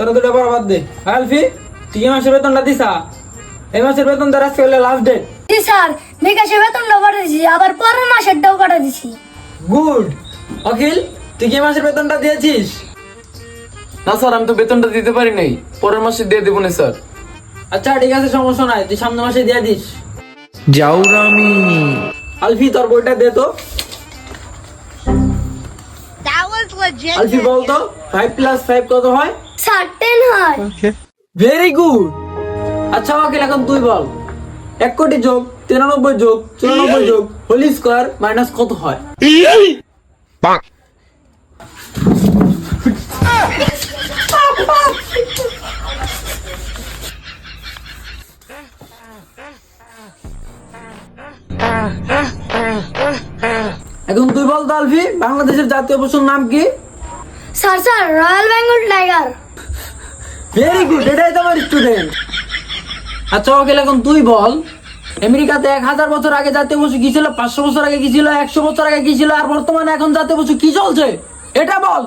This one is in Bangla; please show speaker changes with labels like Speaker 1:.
Speaker 1: তোরা দুটো পড়া বাদ দে। আলফি, তুই এই মাসের বেতনটা দিছা? এই মাসের বেতন তোর আজকে হলো লাস্ট ডেট।
Speaker 2: জি স্যার, বিকাশে বেতনটাও পাঠিয়ে দিছি, আবার পরের মাসেরটাও পাঠিয়ে দিছি।
Speaker 1: গুড। অখিল, তুই কি এই মাসের বেতনটা দিয়েছিস?
Speaker 3: না স্যার, আমি তো বেতনটা দিতে পারি নাই, পরের মাসে দিয়ে দেবো না স্যার।
Speaker 1: আচ্ছা ঠিক আছে, সমস্যা নাই, তুই সামনের মাসে দিয়ে দিস।
Speaker 3: জাউরামি।
Speaker 1: আলফি, তোর বইটা দে তো।
Speaker 4: That was legit.
Speaker 1: আলফি বলতো 5 + 5 কত হয়?
Speaker 2: স্যার 10 হয়।
Speaker 1: Very good. আচ্ছা অখিল, এখন তুই বল 1 কোটি যোগ 93 যোগ 94 যোগ হোল স্কয়ার মাইনাস কত হয়? এখন তুই বল তো আলফি, বাংলাদেশের জাতীয় পশুর নাম কি?
Speaker 2: Sir royal Bengal tiger.
Speaker 1: Very good, এটাই তো আমার স্টুডেন্ট। আচ্ছা অখিল, এখন তুই বল আমেরিকাতে 1000 বছর আগে জাতীয় পশু কি ছিল, 500 বছর আগে কি ছিল, 100 বছর আগে কি ছিল, আর বর্তমানে এখন জাতীয় পশু কি চলছে এটা বল।